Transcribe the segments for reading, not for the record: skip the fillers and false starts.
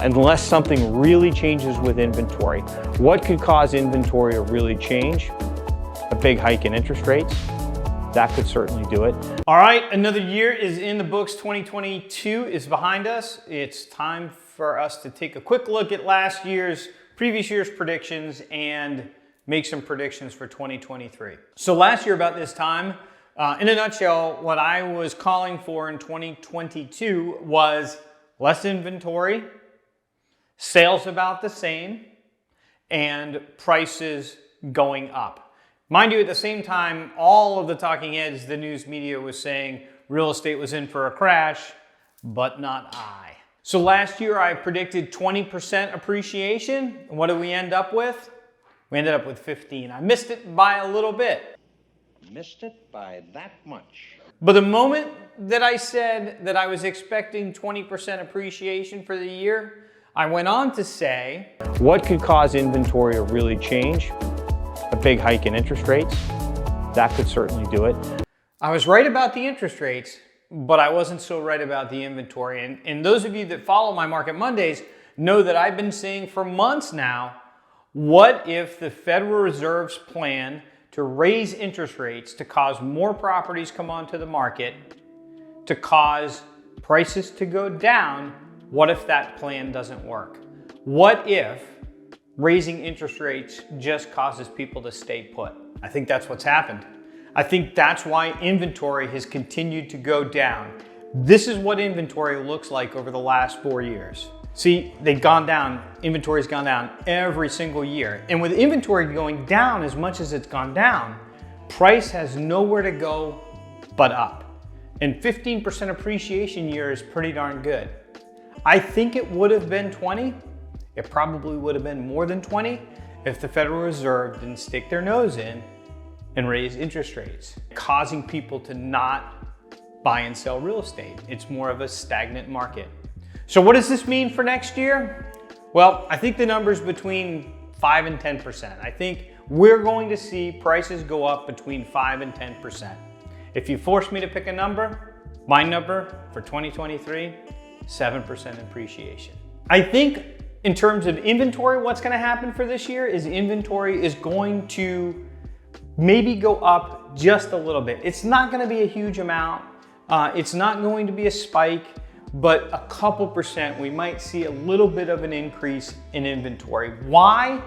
Unless something really changes with inventory. What could cause inventory to really change? A big hike in interest rates. That could certainly do it. All right, another year is in the books. 2022 is behind us. It's time for us to take a quick look at previous year's predictions and make some predictions for 2023. So last year about this time, in a nutshell, what I was calling for in 2022 was less inventory, sales about the same, and prices going up. Mind you, at the same time, all of the talking heads, the news media was saying real estate was in for a crash, but not I. So last year I predicted 20% appreciation. And what did we end up with? We ended up with 15. I missed it by a little bit. Missed it by that much. But the moment that I said that I was expecting 20% appreciation for the year, I went on to say, what could cause inventory to really change? A big hike in interest rates. That could certainly do it. I was right about the interest rates, but I wasn't so right about the inventory. And those of you that follow my Market Mondays know that I've been saying for months now, what if the Federal Reserve's plan to raise interest rates to cause more properties come onto the market, to cause prices to go down, what if that plan doesn't work? What if raising interest rates just causes people to stay put? I think that's what's happened. I think that's why inventory has continued to go down. This is what inventory looks like over the last 4 years. See, they've gone down, inventory's gone down every single year. And with inventory going down as much as it's gone down, price has nowhere to go but up. And 15% appreciation year is pretty darn good. I think it would have been 20. It probably would have been more than 20 if the Federal Reserve didn't stick their nose in and raise interest rates, causing people to not buy and sell real estate. It's more of a stagnant market. So what does this mean for next year? Well, I think the number's between 5 and 10%. I think we're going to see prices go up between 5 and 10%. If you force me to pick a number, my number for 2023, 7% appreciation. I think in terms of inventory, what's going to happen for this year is inventory is going to maybe go up just a little bit. It's not going to be a huge amount. It's not going to be a spike, but a couple percent, we might see a little bit of an increase in inventory. Why?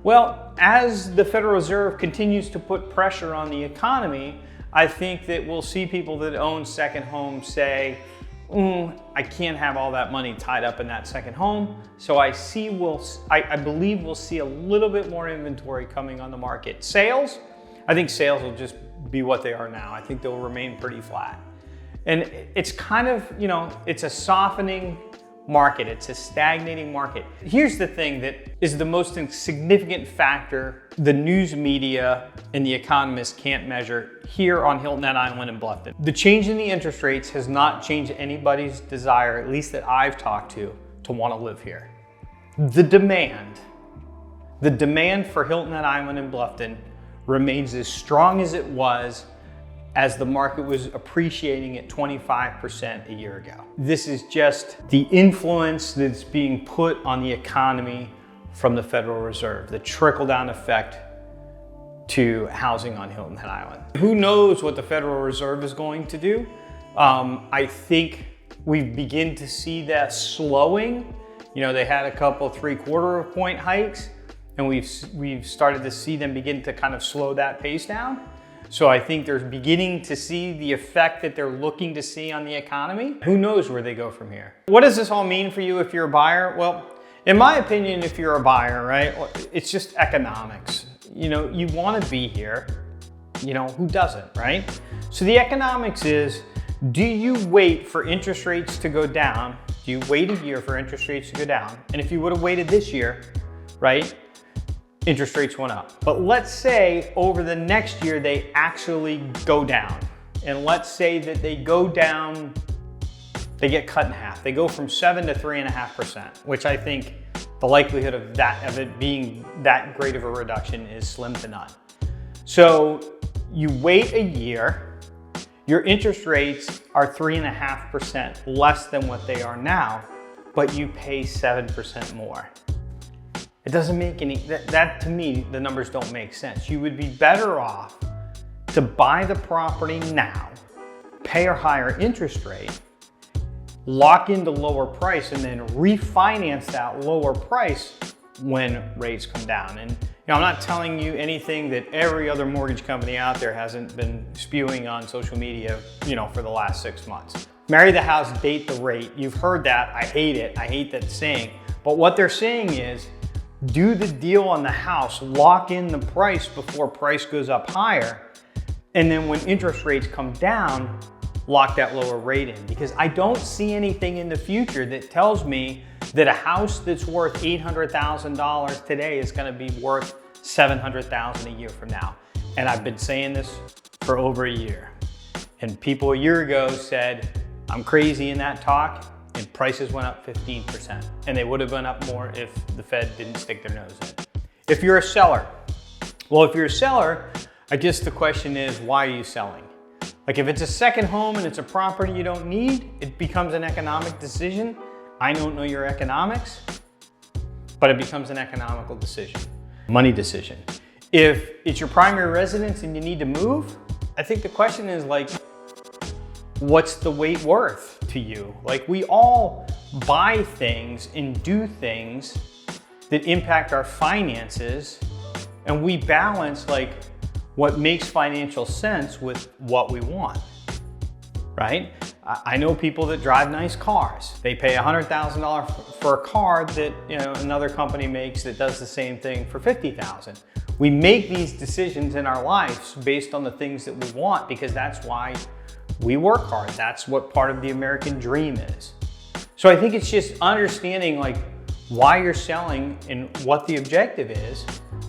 Well, as the Federal Reserve continues to put pressure on the economy, I think that we'll see people that own second homes say, I can't have all that money tied up in that second home. So I believe we'll see a little bit more inventory coming on the market. Sales, I think sales will just be what they are now. I think they'll remain pretty flat. And it's kind of, it's a softening market. It's a stagnating market. Here's the thing that is the most significant factor the news media and the economists can't measure here on Hilton Head Island in Bluffton. The change in the interest rates has not changed anybody's desire, at least that I've talked to want to live here. The demand for Hilton Head Island in Bluffton remains as strong as it was as the market was appreciating at 25% a year ago. This is just the influence that's being put on the economy from the Federal Reserve, the trickle-down effect to housing on Hilton Head Island. Who knows what the Federal Reserve is going to do? I think we begin to see that slowing. They had a couple 3/4 point hikes, and we've started to see them begin to kind of slow that pace down. So I think they're beginning to see the effect that they're looking to see on the economy. Who knows where they go from here? What does this all mean for you if you're a buyer? Well, in my opinion, if you're a buyer, right, it's just economics. You want to be here. Who doesn't, right? So the economics is, do you wait for interest rates to go down? Do you wait a year for interest rates to go down? And if you would have waited this year, right, interest rates went up. But let's say over the next year, they actually go down. And let's say that they go down, they get cut in half. They go from 7 to 3.5%, which I think the likelihood of it being that great of a reduction is slim to none. So you wait a year, your interest rates are 3.5% less than what they are now, but you pay 7% more. It doesn't make any, that to me, the numbers don't make sense. You would be better off to buy the property now, pay a higher interest rate, lock in the lower price, and then refinance that lower price when rates come down. And I'm not telling you anything that every other mortgage company out there hasn't been spewing on social media, for the last 6 months. Marry the house, date the rate. You've heard that. I hate it. I hate that saying. But what they're saying is, do the deal on the house, lock in the price before price goes up higher, and then when interest rates come down, lock that lower rate in. Because I don't see anything in the future that tells me that a house that's worth $800,000 today is going to be worth $700,000 a year from now. And I've been saying this for over a year. And people a year ago said, I'm crazy in that talk, and prices went up 15%. And they would have gone up more if the Fed didn't stick their nose in. If you're a seller, well, if you're a seller, I guess the question is, why are you selling? Like if it's a second home and it's a property you don't need, it becomes an economic decision. I don't know your economics, but it becomes an economical decision, money decision. If it's your primary residence and you need to move, I think the question is like, what's the weight worth to you? Like we all buy things and do things that impact our finances, and we balance like what makes financial sense with what we want, right? I know people that drive nice cars. They pay $100,000 for a car that another company makes that does the same thing for $50,000. We make these decisions in our lives based on the things that we want, because that's why we work hard. That's what part of the American dream is. So I think it's just understanding like why you're selling and what the objective is,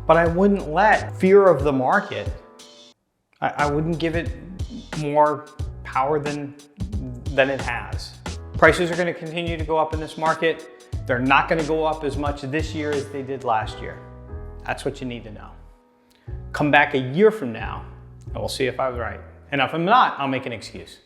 but I wouldn't let fear of the market, I wouldn't give it more power than it has. Prices are going to continue to go up in this market. They're not going to go up as much this year as they did last year. That's what you need to know. Come back a year from now and we'll see if I was right. And if I'm not, I'll make an excuse.